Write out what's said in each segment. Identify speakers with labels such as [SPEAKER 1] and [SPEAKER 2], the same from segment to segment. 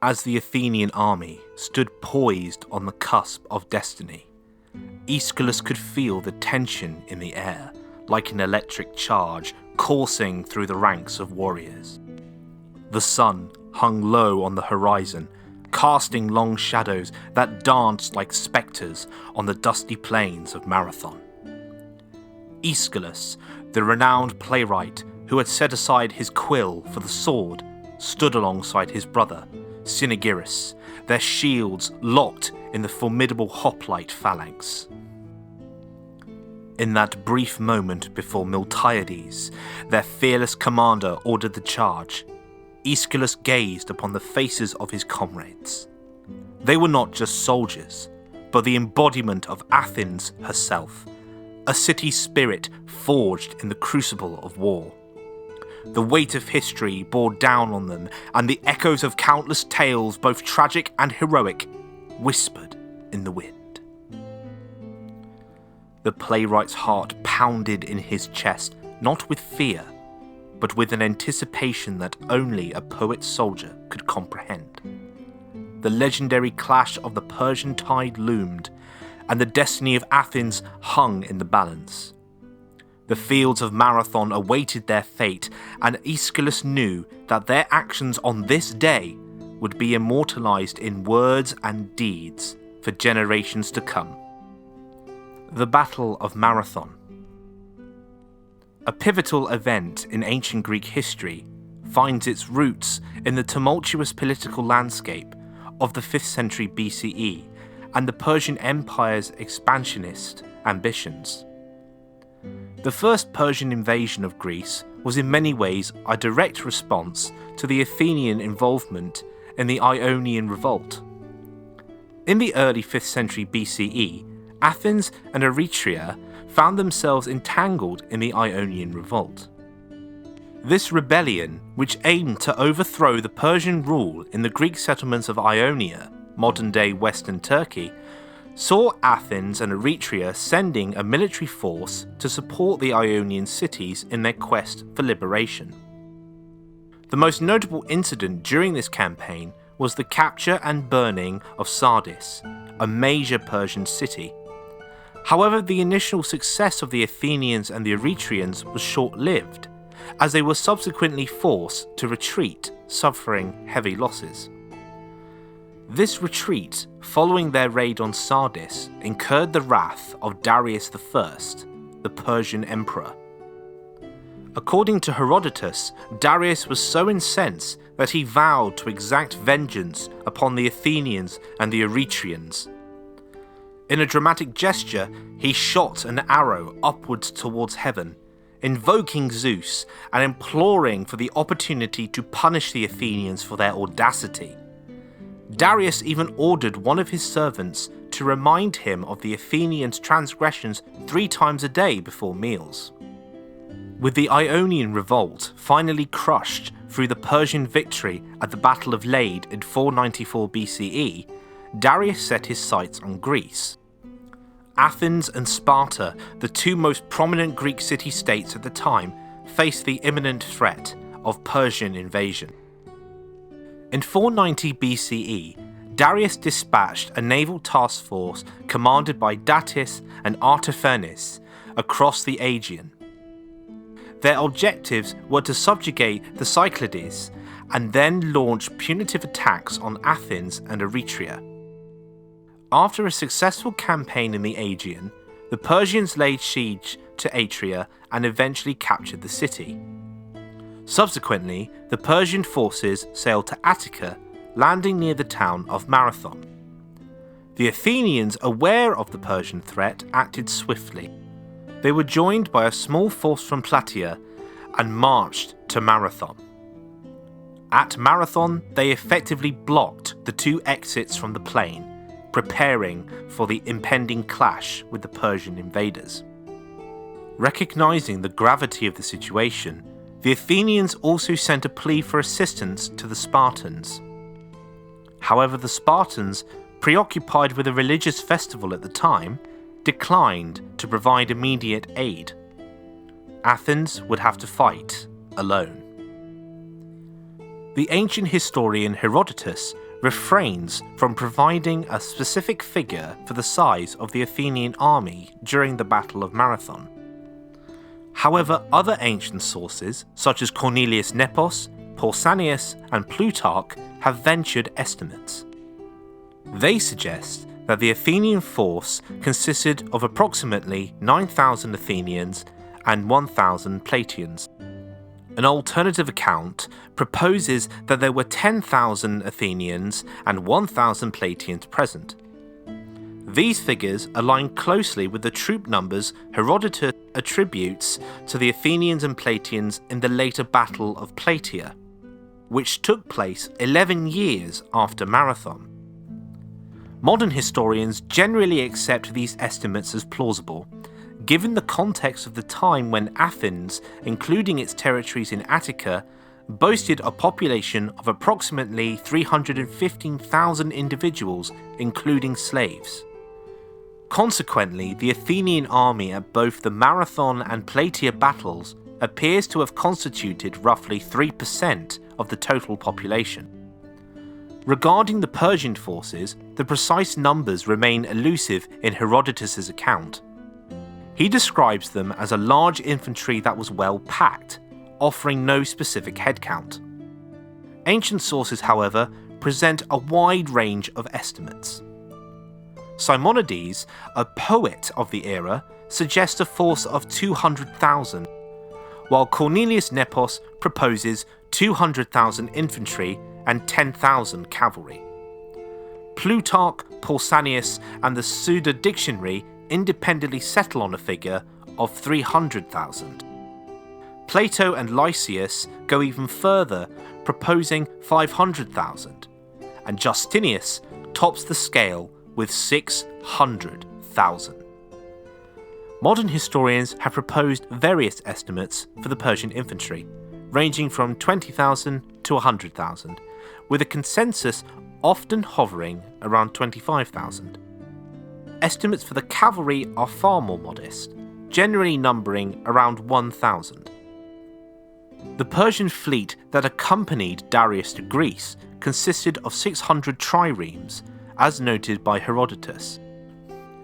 [SPEAKER 1] As the Athenian army stood poised on the cusp of destiny, Aeschylus could feel the tension in the air, like an electric charge coursing through the ranks of warriors. The sun hung low on the horizon, casting long shadows that danced like spectres on the dusty plains of Marathon. Aeschylus, the renowned playwright who had set aside his quill for the sword, stood alongside his brother, Cynaegirus, their shields locked in the formidable hoplite phalanx. In that brief moment before Miltiades, their fearless commander, ordered the charge, Aeschylus gazed upon the faces of his comrades. They were not just soldiers, but the embodiment of Athens herself, a city spirit forged in the crucible of war. The weight of history bore down on them, and the echoes of countless tales, both tragic and heroic, whispered in the wind. The playwright's heart pounded in his chest, not with fear, but with an anticipation that only a poet-soldier could comprehend. The legendary clash of the Persian tide loomed, and the destiny of Athens hung in the balance. The fields of Marathon awaited their fate, and Aeschylus knew that their actions on this day would be immortalized in words and deeds for generations to come. The Battle of Marathon. A pivotal event in ancient Greek history, finds its roots in the tumultuous political landscape of the 5th century BCE and the Persian Empire's expansionist ambitions. The first Persian invasion of Greece was in many ways a direct response to the Athenian involvement in the Ionian Revolt. In the early 5th century BCE, Athens and Eretria found themselves entangled in the Ionian Revolt. This rebellion, which aimed to overthrow the Persian rule in the Greek settlements of Ionia, modern-day Western Turkey, saw Athens and Eretria sending a military force to support the Ionian cities in their quest for liberation. The most notable incident during this campaign was the capture and burning of Sardis, a major Persian city. However, the initial success of the Athenians and the Eretrians was short-lived, as they were subsequently forced to retreat, suffering heavy losses. This retreat, following their raid on Sardis, incurred the wrath of Darius I, the Persian emperor. According to Herodotus, Darius was so incensed that he vowed to exact vengeance upon the Athenians and the Eretrians. In a dramatic gesture, he shot an arrow upwards towards heaven, invoking Zeus and imploring for the opportunity to punish the Athenians for their audacity. Darius even ordered one of his servants to remind him of the Athenians' transgressions 3 times a day before meals. With the Ionian Revolt finally crushed through the Persian victory at the Battle of Lade in 494 BCE, Darius set his sights on Greece. Athens and Sparta, the 2 most prominent Greek city-states at the time, faced the imminent threat of Persian invasion. In 490 BCE, Darius dispatched a naval task force commanded by Datis and Artaphernes across the Aegean. Their objectives were to subjugate the Cyclades and then launch punitive attacks on Athens and Eretria. After a successful campaign in the Aegean, the Persians laid siege to Atria and eventually captured the city. Subsequently, the Persian forces sailed to Attica, landing near the town of Marathon. The Athenians, aware of the Persian threat, acted swiftly. They were joined by a small force from Plataea and marched to Marathon. At Marathon, they effectively blocked the 2 exits from the plain, preparing for the impending clash with the Persian invaders. Recognizing the gravity of the situation, the Athenians also sent a plea for assistance to the Spartans. However, the Spartans, preoccupied with a religious festival at the time, declined to provide immediate aid. Athens would have to fight alone. The ancient historian Herodotus refrains from providing a specific figure for the size of the Athenian army during the Battle of Marathon. However, other ancient sources, such as Cornelius Nepos, Pausanias, and Plutarch, have ventured estimates. They suggest that the Athenian force consisted of approximately 9,000 Athenians and 1,000 Plataeans. An alternative account proposes that there were 10,000 Athenians and 1,000 Plataeans present. These figures align closely with the troop numbers Herodotus attributes to the Athenians and Plataeans in the later Battle of Plataea, which took place 11 years after Marathon. Modern historians generally accept these estimates as plausible, given the context of the time when Athens, including its territories in Attica, boasted a population of approximately 315,000 individuals, including slaves. Consequently, the Athenian army at both the Marathon and Plataea battles appears to have constituted roughly 3% of the total population. Regarding the Persian forces, the precise numbers remain elusive in Herodotus' account. He describes them as a large infantry that was well packed, offering no specific headcount. Ancient sources, however, present a wide range of estimates. Simonides, a poet of the era, suggests a force of 200,000, while Cornelius Nepos proposes 200,000 infantry and 10,000 cavalry. Plutarch, Pausanias, and the Suda Dictionary independently settle on a figure of 300,000. Plato and Lysias go even further, proposing 500,000, and Justinius tops the scale with 600,000. Modern historians have proposed various estimates for the Persian infantry, ranging from 20,000 to 100,000, with a consensus often hovering around 25,000. Estimates for the cavalry are far more modest, generally numbering around 1,000. The Persian fleet that accompanied Darius to Greece consisted of 600 triremes, as noted by Herodotus.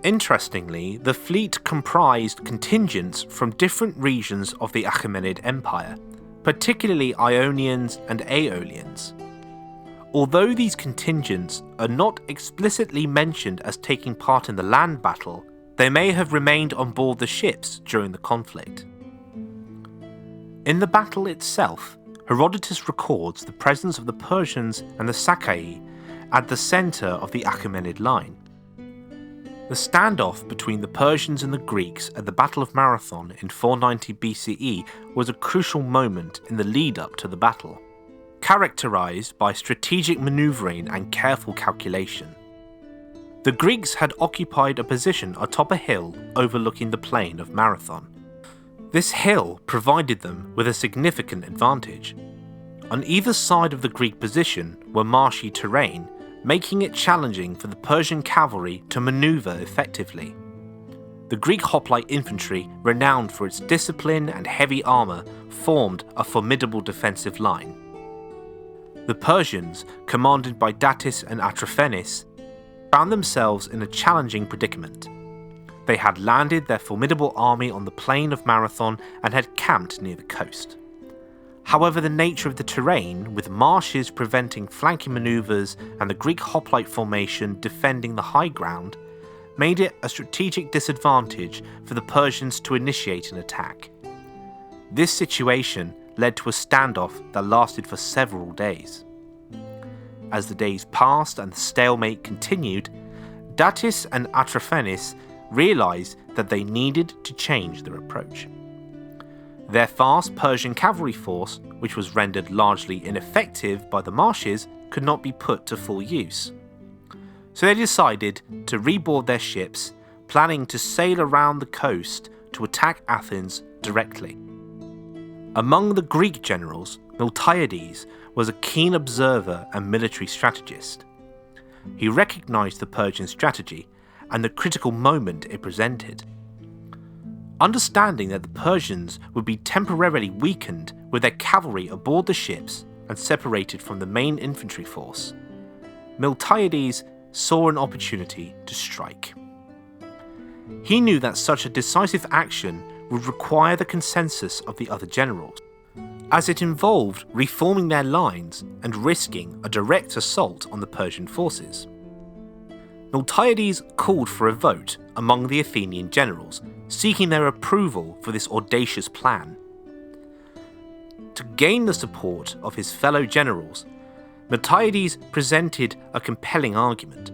[SPEAKER 1] Interestingly, the fleet comprised contingents from different regions of the Achaemenid Empire, particularly Ionians and Aeolians. Although these contingents are not explicitly mentioned as taking part in the land battle, they may have remained on board the ships during the conflict. In the battle itself, Herodotus records the presence of the Persians and the Sacae at the centre of the Achaemenid line. The standoff between the Persians and the Greeks at the Battle of Marathon in 490 BCE was a crucial moment in the lead-up to the battle, characterised by strategic manoeuvring and careful calculation. The Greeks had occupied a position atop a hill overlooking the plain of Marathon. This hill provided them with a significant advantage. On either side of the Greek position were marshy terrain, making it challenging for the Persian cavalry to manoeuvre effectively. The Greek hoplite infantry, renowned for its discipline and heavy armour, formed a formidable defensive line. The Persians, commanded by Datis and Atrophenes, found themselves in a challenging predicament. They had landed their formidable army on the plain of Marathon and had camped near the coast. However, the nature of the terrain, with marshes preventing flanking manoeuvres and the Greek hoplite formation defending the high ground, made it a strategic disadvantage for the Persians to initiate an attack. This situation led to a standoff that lasted for several days. As the days passed and the stalemate continued, Datis and Atrophenes realised that they needed to change their approach. Their fast Persian cavalry force, which was rendered largely ineffective by the marshes, could not be put to full use. So they decided to reboard their ships, planning to sail around the coast to attack Athens directly. Among the Greek generals, Miltiades was a keen observer and military strategist. He recognised the Persian strategy and the critical moment it presented. Understanding that the Persians would be temporarily weakened with their cavalry aboard the ships and separated from the main infantry force, Miltiades saw an opportunity to strike. He knew that such a decisive action would require the consensus of the other generals, as it involved reforming their lines and risking a direct assault on the Persian forces. Miltiades called for a vote among the Athenian generals, seeking their approval for this audacious plan. To gain the support of his fellow generals, Miltiades presented a compelling argument.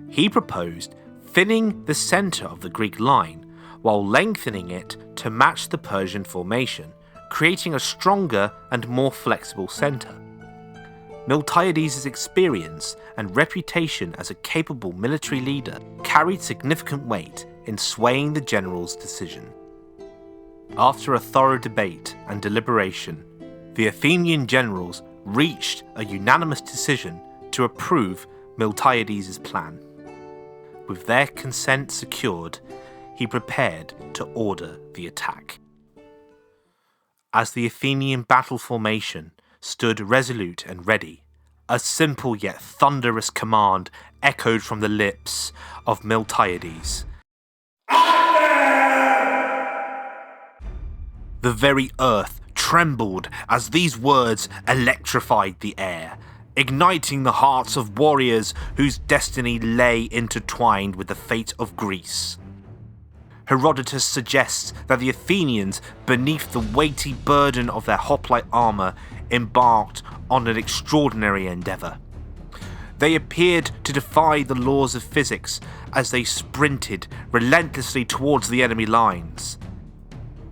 [SPEAKER 1] He proposed thinning the centre of the Greek line while lengthening it to match the Persian formation, creating a stronger and more flexible centre. Miltiades' experience and reputation as a capable military leader carried significant weight in swaying the generals' decision. After a thorough debate and deliberation, the Athenian generals reached a unanimous decision to approve Miltiades' plan. With their consent secured, he prepared to order the attack. As the Athenian battle formation stood resolute and ready, a simple yet thunderous command echoed from the lips of Miltiades. The very earth trembled as these words electrified the air, igniting the hearts of warriors whose destiny lay intertwined with the fate of Greece. Herodotus suggests that the Athenians, beneath the weighty burden of their hoplite armour, embarked on an extraordinary endeavour. They appeared to defy the laws of physics as they sprinted relentlessly towards the enemy lines.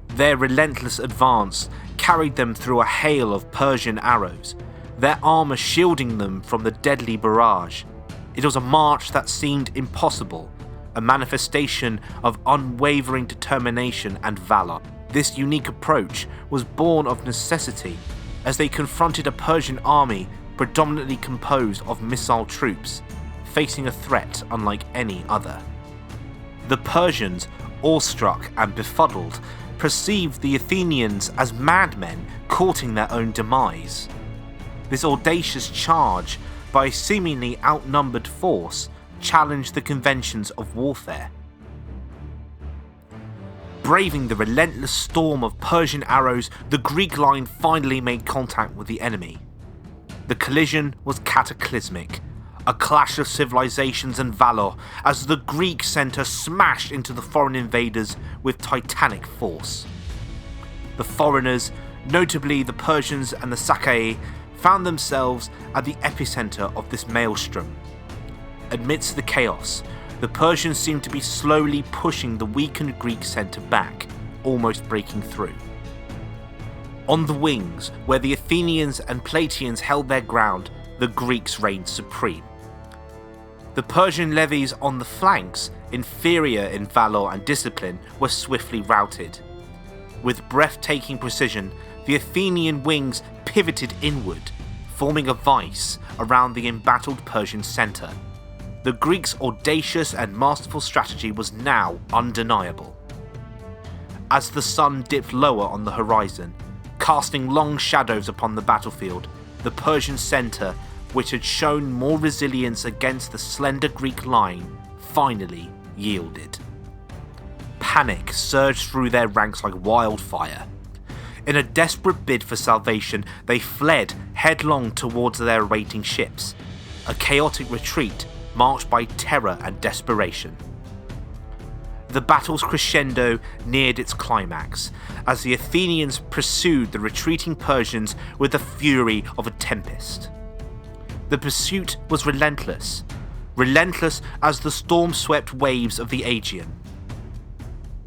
[SPEAKER 1] Their relentless advance carried them through a hail of Persian arrows, their armour shielding them from the deadly barrage. It was a march that seemed impossible, a manifestation of unwavering determination and valour. This unique approach was born of necessity, as they confronted a Persian army predominantly composed of missile troops, facing a threat unlike any other. The Persians, awestruck and befuddled, perceived the Athenians as madmen courting their own demise. This audacious charge by a seemingly outnumbered force challenged the conventions of warfare. Braving the relentless storm of Persian arrows, the Greek line finally made contact with the enemy. The collision was cataclysmic, a clash of civilizations and valour as the Greek centre smashed into the foreign invaders with titanic force. The foreigners, notably the Persians and the Sacae, found themselves at the epicentre of this maelstrom. Amidst the chaos, the Persians seemed to be slowly pushing the weakened Greek centre back, almost breaking through. On the wings, where the Athenians and Plataeans held their ground, the Greeks reigned supreme. The Persian levies on the flanks, inferior in valour and discipline, were swiftly routed. With breathtaking precision, the Athenian wings pivoted inward, forming a vice around the embattled Persian centre. The Greeks' audacious and masterful strategy was now undeniable. As the sun dipped lower on the horizon, casting long shadows upon the battlefield, the Persian centre, which had shown more resilience against the slender Greek line, finally yielded. Panic surged through their ranks like wildfire. In a desperate bid for salvation, they fled headlong towards their awaiting ships, a chaotic retreat marked by terror and desperation. The battle's crescendo neared its climax, as the Athenians pursued the retreating Persians with the fury of a tempest. The pursuit was relentless as the storm-swept waves of the Aegean.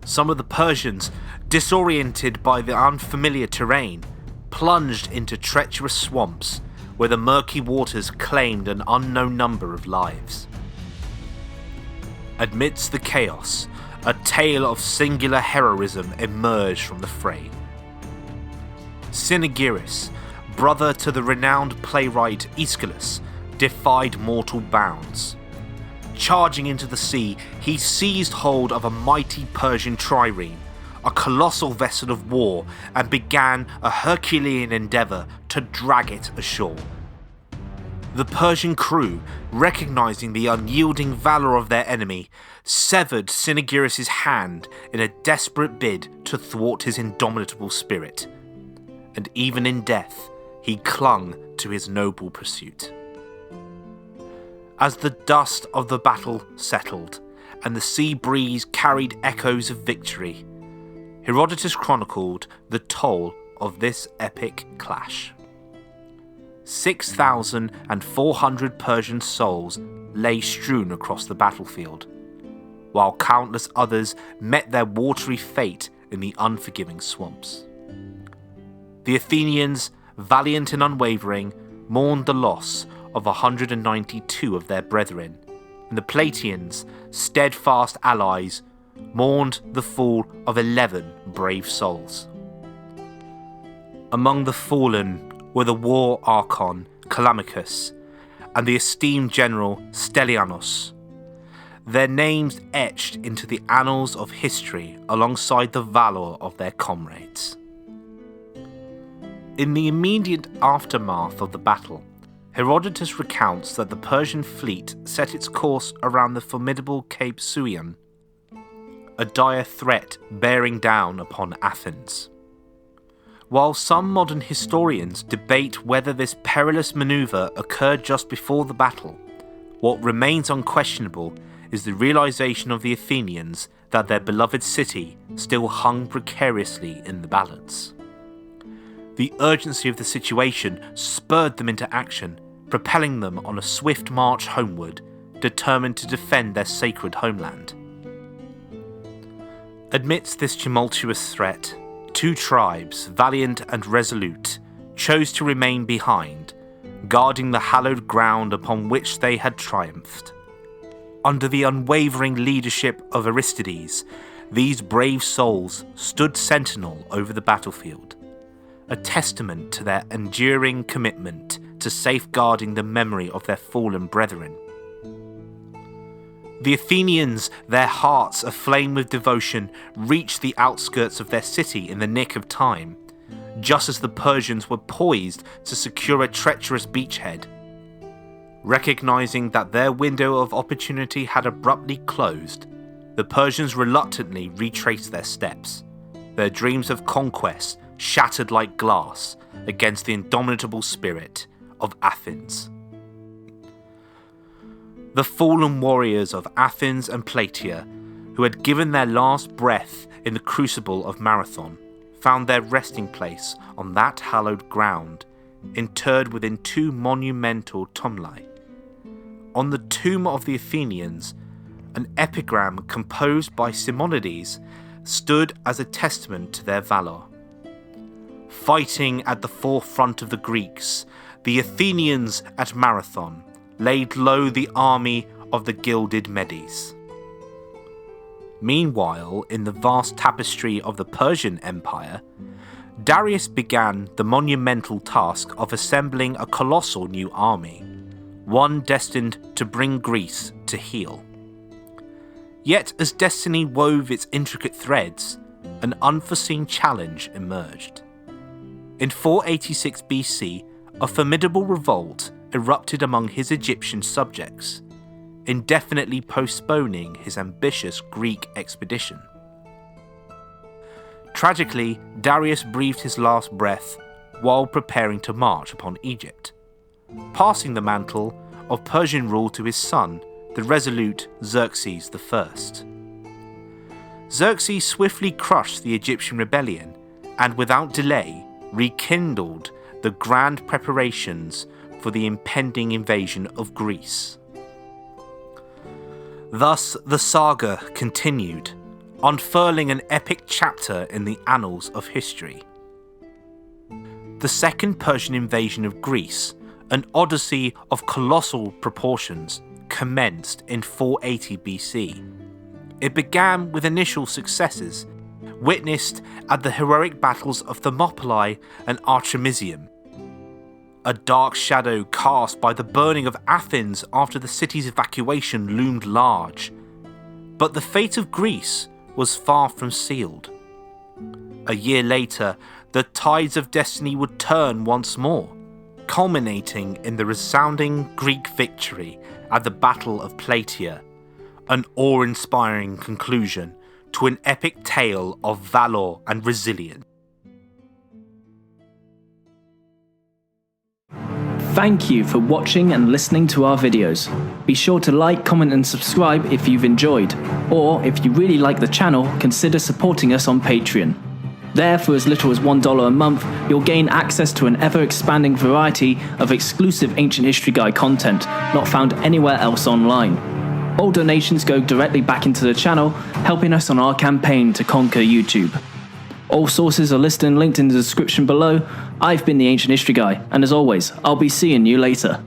[SPEAKER 1] Some of the Persians, disoriented by the unfamiliar terrain, plunged into treacherous swamps where the murky waters claimed an unknown number of lives. Amidst the chaos, a tale of singular heroism emerged from the fray. Cynaegirus, brother to the renowned playwright Aeschylus, defied mortal bounds. Charging into the sea, he seized hold of a mighty Persian trireme, a colossal vessel of war, and began a Herculean endeavour to drag it ashore. The Persian crew, recognizing the unyielding valor of their enemy, severed Cynaegirus' hand in a desperate bid to thwart his indomitable spirit. And even in death, he clung to his noble pursuit. As the dust of the battle settled, and the sea breeze carried echoes of victory, Herodotus chronicled the toll of this epic clash. 6,400 Persian souls lay strewn across the battlefield, while countless others met their watery fate in the unforgiving swamps. The Athenians, valiant and unwavering, mourned the loss of 192 of their brethren, and the Plataeans, steadfast allies, mourned the fall of 11 brave souls. Among the fallen were the war archon Callimachus and the esteemed general Stellianos, their names etched into the annals of history alongside the valour of their comrades. In the immediate aftermath of the battle, Herodotus recounts that the Persian fleet set its course around the formidable Cape Suion, a dire threat bearing down upon Athens. While some modern historians debate whether this perilous manoeuvre occurred just before the battle, what remains unquestionable is the realization of the Athenians that their beloved city still hung precariously in the balance. The urgency of the situation spurred them into action, propelling them on a swift march homeward, determined to defend their sacred homeland. Amidst this tumultuous threat, two tribes, valiant and resolute, chose to remain behind, guarding the hallowed ground upon which they had triumphed. Under the unwavering leadership of Aristides, these brave souls stood sentinel over the battlefield, a testament to their enduring commitment to safeguarding the memory of their fallen brethren. The Athenians, their hearts aflame with devotion, reached the outskirts of their city in the nick of time, just as the Persians were poised to secure a treacherous beachhead. Recognizing that their window of opportunity had abruptly closed, the Persians reluctantly retraced their steps, their dreams of conquest shattered like glass against the indomitable spirit of Athens. The fallen warriors of Athens and Plataea, who had given their last breath in the crucible of Marathon, found their resting place on that hallowed ground, interred within two monumental tumuli. On the tomb of the Athenians, an epigram composed by Simonides stood as a testament to their valour. Fighting at the forefront of the Greeks, the Athenians at Marathon laid low the army of the gilded Medes. Meanwhile, in the vast tapestry of the Persian Empire, Darius began the monumental task of assembling a colossal new army, one destined to bring Greece to heel. Yet as destiny wove its intricate threads, an unforeseen challenge emerged. In 486 BC, a formidable revolt erupted among his Egyptian subjects, indefinitely postponing his ambitious Greek expedition. Tragically, Darius breathed his last breath while preparing to march upon Egypt, passing the mantle of Persian rule to his son, the resolute Xerxes I. Xerxes swiftly crushed the Egyptian rebellion and without delay rekindled the grand preparations for the impending invasion of Greece. Thus the saga continued, unfurling an epic chapter in the annals of history. The second Persian invasion of Greece, an odyssey of colossal proportions, commenced in 480 BC. It began with initial successes, witnessed at the heroic battles of Thermopylae and Artemisium. A dark shadow cast by the burning of Athens after the city's evacuation loomed large, but the fate of Greece was far from sealed. A year later, the tides of destiny would turn once more, culminating in the resounding Greek victory at the Battle of Plataea, an awe-inspiring conclusion to an epic tale of valor and resilience.
[SPEAKER 2] Thank you for watching and listening to our videos. Be sure to like, comment and subscribe if you've enjoyed, or if you really like the channel, consider supporting us on Patreon. There, for as little as $1 a month, you'll gain access to an ever-expanding variety of exclusive Ancient History Guide content not found anywhere else online. All donations go directly back into the channel, helping us on our campaign to conquer YouTube. All sources are listed and linked in the description below. I've been the Ancient History Guy, and as always, I'll be seeing you later.